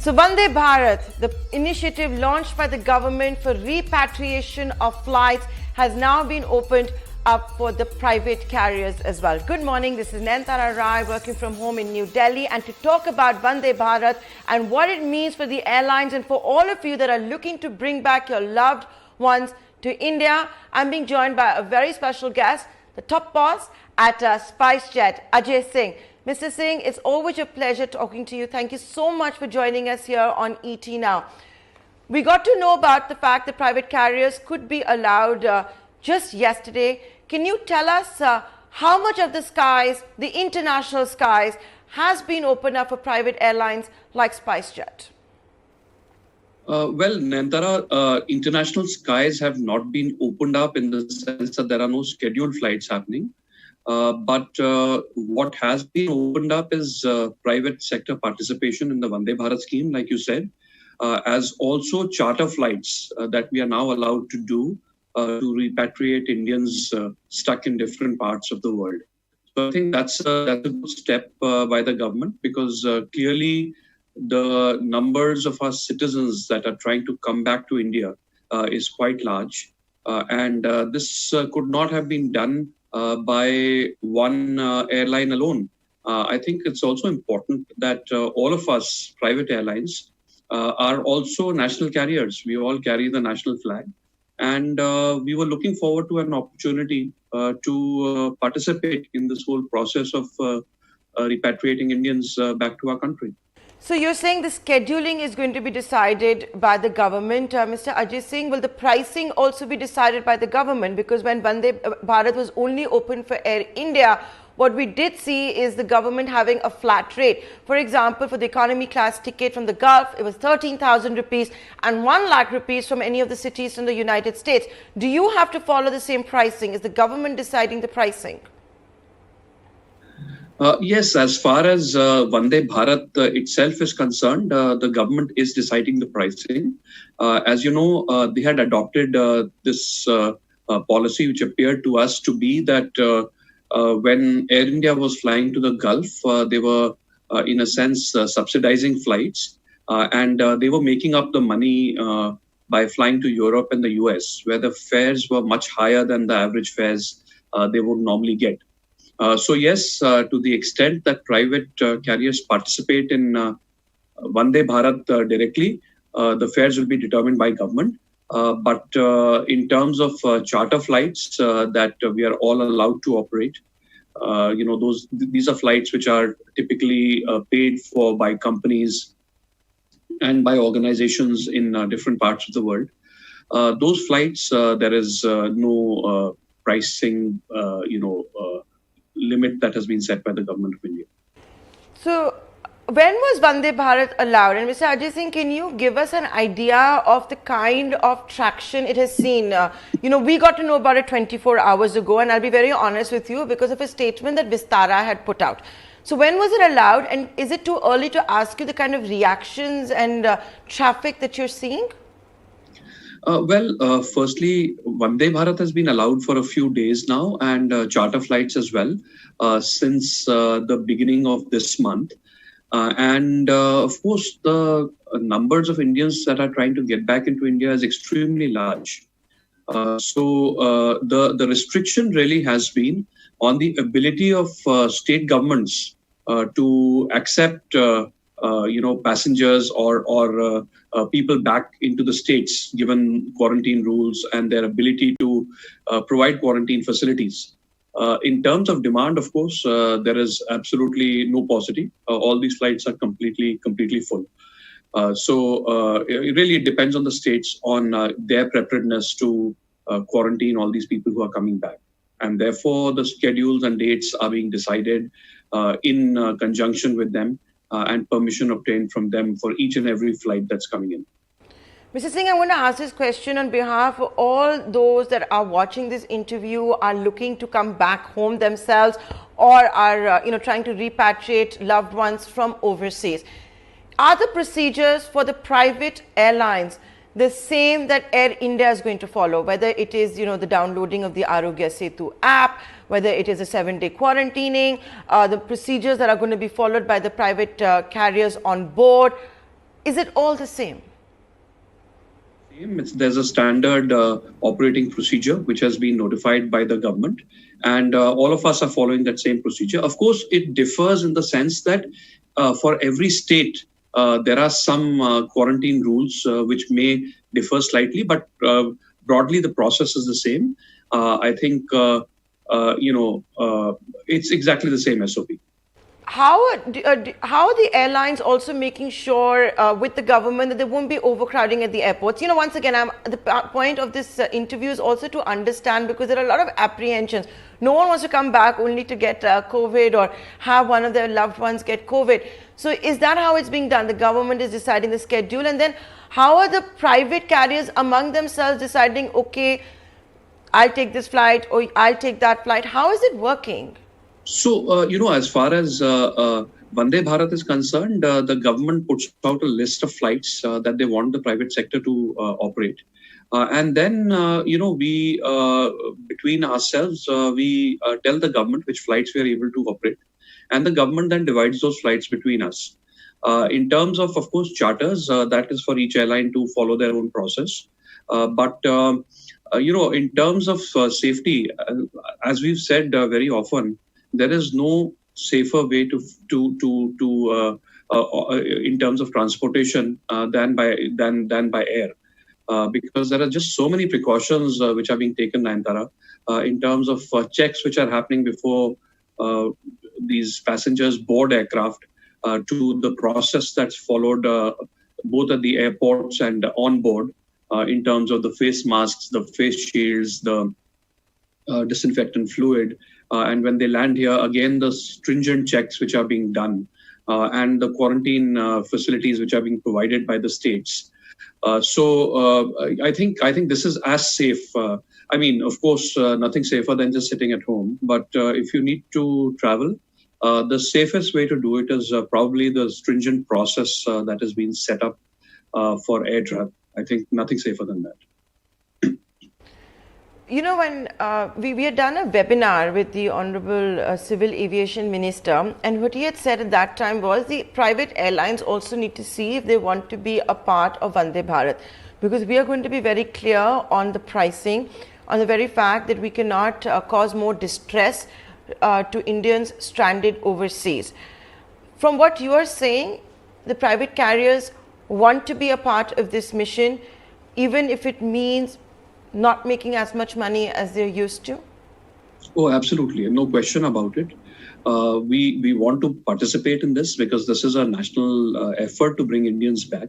So Vande Bharat, the initiative launched by the government for repatriation of flights, has now been opened up for the private carriers as well. Good morning, this is Nayanthara Rai working from home in New Delhi, and to talk about Vande Bharat and what it means for the airlines and for all of you that are looking to bring back your loved ones to India, I'm being joined by a very special guest, the top boss at SpiceJet, Ajay Singh. Mr. Singh, it's always a pleasure talking to you. Thank you so much for joining us here on ET Now. We got to know about the fact that private carriers could be allowed just yesterday. Can you tell us how much of the skies, the international skies, has been opened up for private airlines like SpiceJet? Well, Nantara, international skies have not been opened up in the sense that there are no scheduled flights happening. But what has been opened up is private sector participation in the Vande Bharat scheme, like you said, as also charter flights that we are now allowed to do to repatriate Indians stuck in different parts of the world. So I think that's a good step by the government, because clearly the numbers of our citizens that are trying to come back to India is quite large. And this could not have been done by one airline alone. I think it's also important that all of us, private airlines, are also national carriers. We all carry the national flag. And we were looking forward to an opportunity to participate in this whole process of repatriating Indians back to our country. So you're saying the scheduling is going to be decided by the government. Mr. Ajay Singh, will the pricing also be decided by the government? Because when Vande Bharat was only open for Air India, what we did see is the government having a flat rate. For example, for the economy class ticket from the Gulf, it was 13,000 rupees and 1 lakh rupees from any of the cities in the United States. Do you have to follow the same pricing? Is the government deciding the pricing? Yes, as far as Vande Bharat itself is concerned, the government is deciding the pricing. As you know, they had adopted this policy, which appeared to us to be that when Air India was flying to the Gulf, they were, in a sense, subsidizing flights. And they were making up the money by flying to Europe and the US, where the fares were much higher than the average fares they would normally get. So yes, to the extent that private carriers participate in Vande Bharat directly, the fares will be determined by government. But in terms of charter flights that we are all allowed to operate, these are flights which are typically paid for by companies and by organizations in different parts of the world. Those flights, there is no pricing, limit that has been set by the government of India. So, when was Vande Bharat allowed? And Mr. Ajay Singh, can you give us an idea of the kind of traction it has seen? We got to know about it 24 hours ago, and I'll be very honest with you, because of a statement that Vistara had put out. So when was it allowed, and is it too early to ask you the kind of reactions and traffic that you're seeing? Firstly, Vande Bharat has been allowed for a few days now, and charter flights as well, since the beginning of this month. Of course, the numbers of Indians that are trying to get back into India is extremely large. So the restriction really has been on the ability of state governments to accept passengers or people back into the states, given quarantine rules and their ability to provide quarantine facilities. In terms of demand, of course, there is absolutely no paucity. All these flights are completely full. So it really depends on the states on their preparedness to quarantine all these people who are coming back. And therefore, the schedules and dates are being decided in conjunction with them. And permission obtained from them for each and every flight that's coming in. Mr. Singh, I'm going to ask this question on behalf of all those that are watching this interview, are looking to come back home themselves, or are trying to repatriate loved ones from overseas. Are the procedures for the private airlines the same that Air India is going to follow, whether it is, the downloading of the Arogya Setu app, whether it is a 7-day quarantining, the procedures that are going to be followed by the private carriers on board? is it all the same? There's a standard operating procedure which has been notified by the government, and all of us are following that same procedure. Of course, it differs in the sense that for every state, there are some quarantine rules which may differ slightly, but broadly the process is the same. I think it's exactly the same SOP. How are the airlines also making sure with the government that there won't be overcrowding at the airports? Once again, the point of this interview is also to understand, because there are a lot of apprehensions. No one wants to come back only to get COVID or have one of their loved ones get COVID. So is that how it's being done? The government is deciding the schedule, and then how are the private carriers among themselves deciding, okay, I'll take this flight or I'll take that flight? How is it working? So, as far as Vande Bharat is concerned, the government puts out a list of flights that they want the private sector to operate. And then, we, between ourselves, we tell the government which flights we are able to operate. And the government then divides those flights between us. In terms of course, charters, that is for each airline to follow their own process. But in terms of safety, as we've said very often, there is no safer way in terms of transportation than by air, because there are just so many precautions which are being taken, Nayantara, in terms of checks which are happening before these passengers board aircraft, to the process that's followed both at the airports and on board, in terms of the face masks, the face shields, the disinfectant fluid. And when they land here, again, the stringent checks which are being done, and the quarantine facilities which are being provided by the states. So I think this is as safe. Of course, nothing safer than just sitting at home. But if you need to travel, the safest way to do it is probably the stringent process that has been set up for air travel. I think nothing safer than that. When we had done a webinar with the Honorable Civil Aviation Minister, and what he had said at that time was the private airlines also need to see if they want to be a part of Vande Bharat, because we are going to be very clear on the pricing, on the very fact that we cannot cause more distress to Indians stranded overseas. From what you are saying, the private carriers want to be a part of this mission, even if it means not making as much money as they're used to? Oh, absolutely. No question about it. We want to participate in this because this is a national effort to bring Indians back.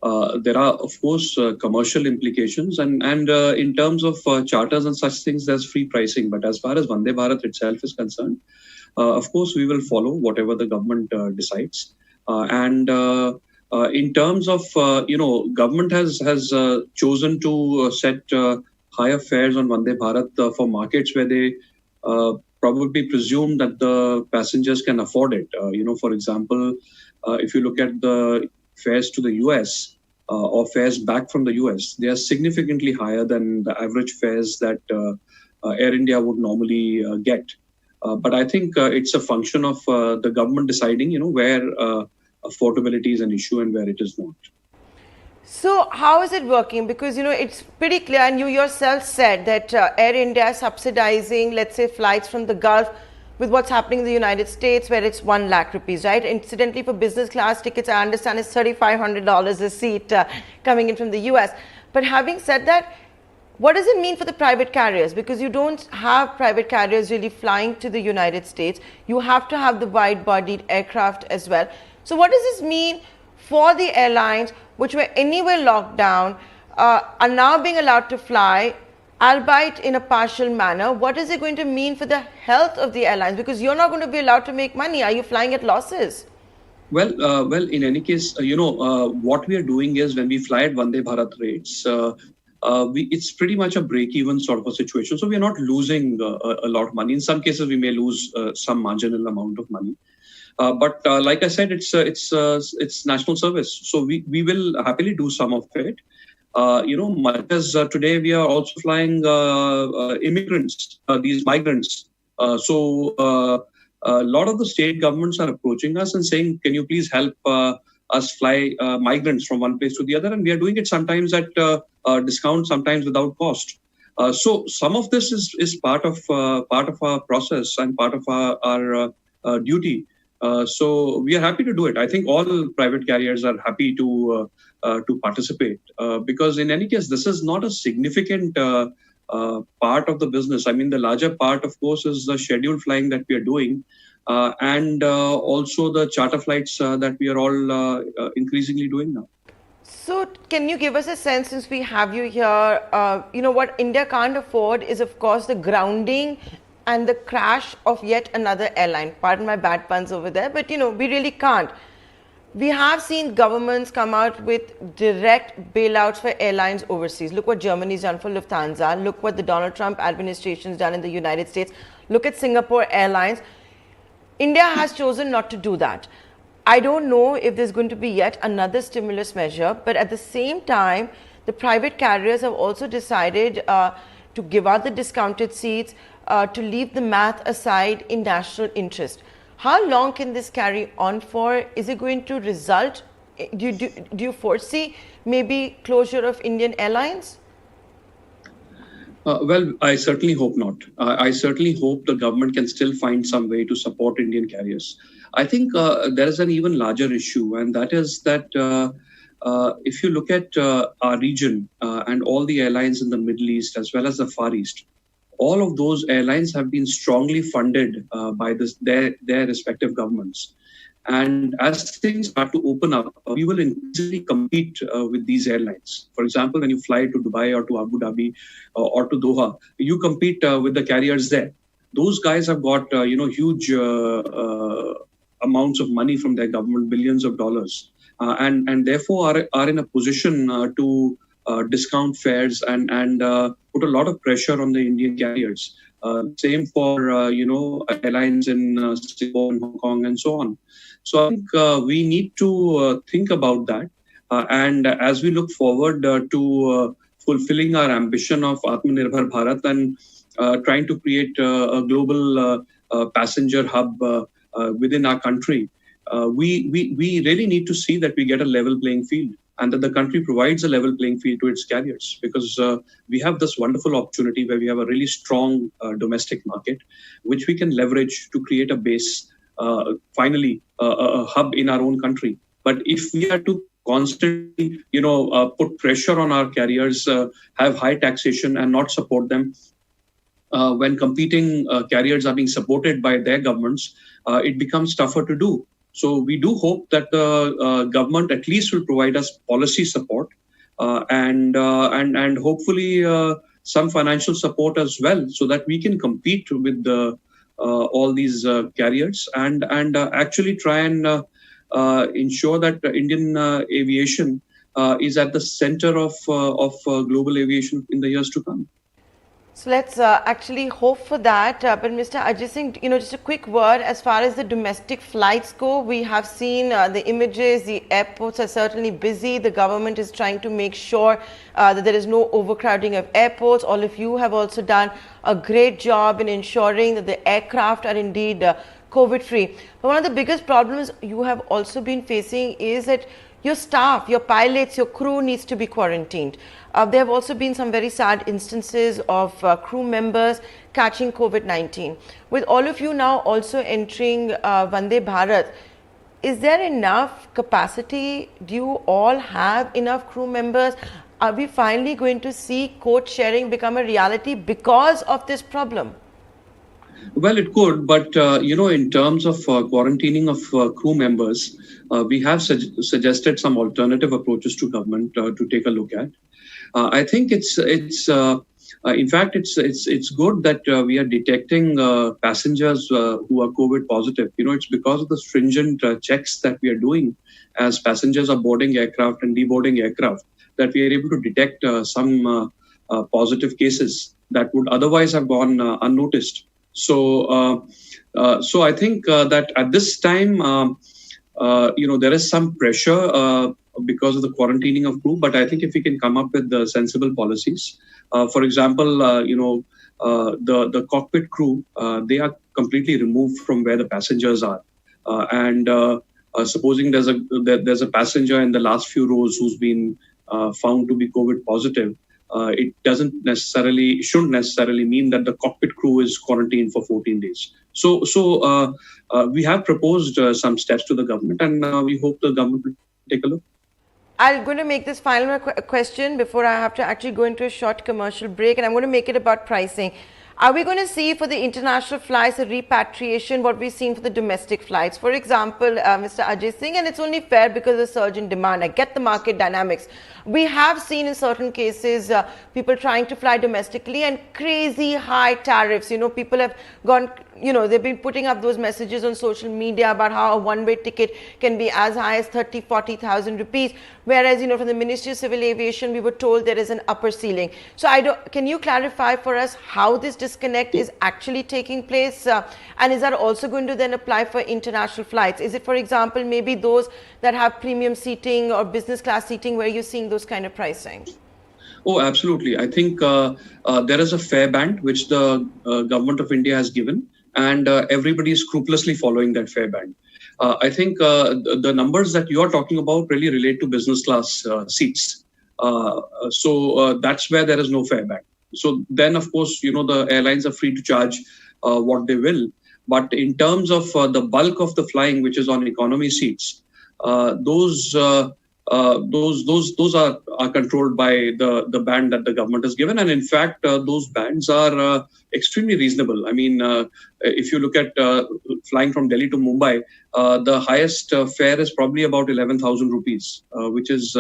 There are, of course, commercial implications, and in terms of charters and such things, there's free pricing. But as far as Vande Bharat itself is concerned, of course, we will follow whatever the government decides. In terms of, government has chosen to set higher fares on Vande Bharat for markets where they probably presume that the passengers can afford it. For example, if you look at the fares to the US or fares back from the US, they are significantly higher than the average fares that Air India would normally get. But I think it's a function of the government deciding, where affordability is an issue and where it is not. So how is it working? Because, it's pretty clear, and you yourself said that Air India is subsidizing, let's say, flights from the Gulf with what's happening in the United States, where it's 1 lakh rupees, right? Incidentally, for business class tickets, I understand it's $3,500 a seat coming in from the US. But having said that, what does it mean for the private carriers? Because you don't have private carriers really flying to the United States. You have to have the wide-bodied aircraft as well. So what does this mean for the airlines, which were anyway locked down, are now being allowed to fly, albeit in a partial manner? What is it going to mean for the health of the airlines? Because you're not going to be allowed to make money. Are you flying at losses? Well, in any case, what we are doing is when we fly at Vande Bharat rates, it's pretty much a break-even sort of a situation. So we are not losing a lot of money. In some cases, we may lose some marginal amount of money. But like I said, it's national service. So we will happily do some of it. Much as today we are also flying immigrants, these migrants. So a lot of the state governments are approaching us and saying, can you please help us fly migrants from one place to the other, and we are doing it sometimes at discount, sometimes without cost. So some of this is part of our process and part of our duty. So we are happy to do it. I think all private carriers are happy to participate because in any case, this is not a significant part of the business. I mean, the larger part, of course, is the scheduled flying that we are doing, and also the charter flights that we are all increasingly doing now. So, can you give us a sense, since we have you here, what India can't afford is, of course, the grounding and the crash of yet another airline. Pardon my bad puns over there, but we really can't. We have seen governments come out with direct bailouts for airlines overseas. Look what Germany's done for Lufthansa. Look what the Donald Trump administration's done in the United States. Look at Singapore Airlines. India has chosen not to do that. I don't know if there's going to be yet another stimulus measure, but at the same time, the private carriers have also decided to give out the discounted seats, to leave the math aside in national interest. How long can this carry on for? Is it going to result, do you foresee maybe closure of Indian airlines? Well, I certainly hope not. I certainly hope the government can still find some way to support Indian carriers. I think there is an even larger issue, and that is that if you look at our region and all the airlines in the Middle East as well as the Far East, all of those airlines have been strongly funded by their respective governments. And as things start to open up, we will increasingly compete with these airlines. For example, when you fly to Dubai or to Abu Dhabi or to Doha, you compete with the carriers there. Those guys have got huge amounts of money from their government, billions of dollars, and therefore are in a position to discount fares and put a lot of pressure on the Indian carriers. Same for airlines in Singapore and Hong Kong and so on. So I think we need to think about that, and as we look forward to fulfilling our ambition of Atmanirbhar Bharat and trying to create a global passenger hub within our country, we really need to see that we get a level playing field, and that the country provides a level playing field to its carriers, because we have this wonderful opportunity where we have a really strong domestic market, which we can leverage to create a base, finally, a hub in our own country. But if we are to constantly, put pressure on our carriers, have high taxation and not support them, when competing carriers are being supported by their governments, it becomes tougher to do. So we do hope that the government at least will provide us policy support and hopefully some financial support as well, so that we can compete with all these carriers and actually try and ensure that Indian aviation is at the center of global aviation in the years to come. So let's actually hope for that. But Mr. Ajay Singh, just a quick word as far as the domestic flights go. We have seen the images, the airports are certainly busy. The government is trying to make sure that there is no overcrowding of airports. All of you have also done a great job in ensuring that the aircraft are indeed COVID-free. But one of the biggest problems you have also been facing is that your staff, your pilots, your crew needs to be quarantined. There have also been some very sad instances of crew members catching COVID-19. With all of you now also entering Vande Bharat, is there enough capacity? Do you all have enough crew members? Are we finally going to see coach sharing become a reality because of this problem? Well, it could, but in terms of quarantining of crew members, we have suggested some alternative approaches to government to take a look at. I think it's in fact it's good that we are detecting passengers who are COVID positive. It's because of the stringent checks that we are doing as passengers are boarding aircraft and deboarding aircraft that we are able to detect some positive cases that would otherwise have gone unnoticed. So I think that at this time, there is some pressure because of the quarantining of crew. But I think if we can come up with sensible policies, for example, the cockpit crew, they are completely removed from where the passengers are, and Supposing there's a passenger in the last few rows who's been found to be COVID positive, it shouldn't necessarily mean that the cockpit crew is quarantined for 14 days. So we have proposed some steps to the government, and we hope the government will take a look. I'm going to make this final question before I have to actually go into a short commercial break, and I'm going to make it about pricing. Are we going to see for the international flights a repatriation, what we've seen for the domestic flights? For example, Mr. Ajay Singh, and it's only fair because of the surge in demand. I get the market dynamics. We have seen in certain cases people trying to fly domestically and crazy high tariffs. People have gone, they've been putting up those messages on social media about how a one-way ticket can be as high as 30,000-40,000 rupees. Whereas, from the Ministry of Civil Aviation, we were told there is an upper ceiling. So can you clarify for us how this disconnect is actually taking place? And is that also going to then apply for international flights? Is it, for example, maybe those that have premium seating or business class seating where you're seeing those kind of pricing? Oh, absolutely. I think there is a fare band which the government of India has given, and everybody is scrupulously following that fare band. I think the numbers that you are talking about really relate to business class seats. So that's where there is no fare band. So then, of course, the airlines are free to charge what they will. But in terms of the bulk of the flying, which is on economy seats, those are controlled by the band that the government has given, and in fact those bands are extremely reasonable. I mean, if you look at flying from Delhi to Mumbai, the highest fare is probably about 11,000 rupees, which is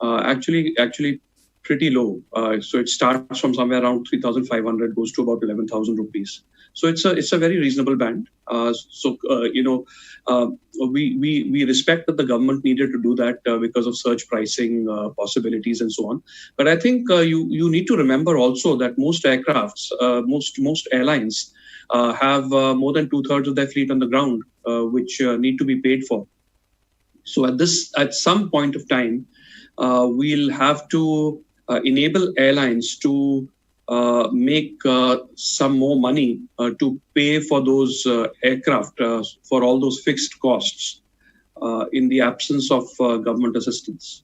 actually pretty low. So it starts from somewhere around 3,500, goes to about 11,000 rupees. So it's a very reasonable band. We respect that the government needed to do that because of surge pricing possibilities and so on. But I think you need to remember also that most aircrafts, most airlines have more than 2/3 of their fleet on the ground, which need to be paid for. So at some point of time, we'll have to enable airlines to make some more money to pay for those aircraft for all those fixed costs in the absence of government assistance.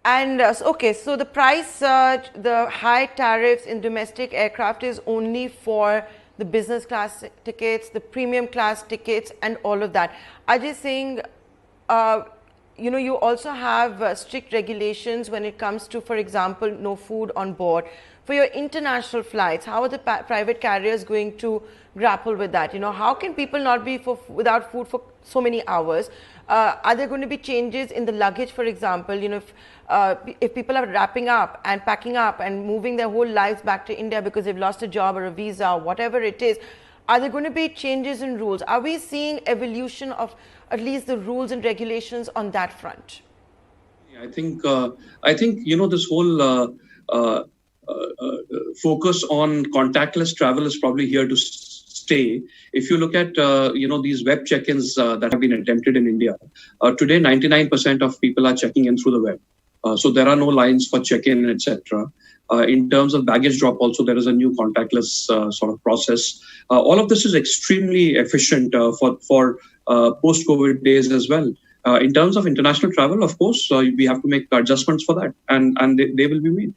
And so the price surge, the high tariffs in domestic aircraft is only for the business class tickets, the premium class tickets, and all of that. Ajay Singh, you also have strict regulations when it comes to, for example, no food on board. For your international flights, how are the private carriers going to grapple with that? How can people not be without food for so many hours? Are there going to be changes in the luggage, for example? If people are wrapping up and packing up and moving their whole lives back to India because they've lost a job or a visa or whatever it is, are there going to be changes in rules? Are we seeing evolution of at least the rules and regulations on that front? I think this whole focus on contactless travel is probably here to stay. If you look at these web check-ins that have been attempted in India, today 99% of people are checking in through the web. So there are no lines for check-in, etc. In terms of baggage drop, also there is a new contactless sort of process. All of this is extremely efficient for post-COVID days as well. In terms of international travel, of course, we have to make adjustments for that, and they will be made.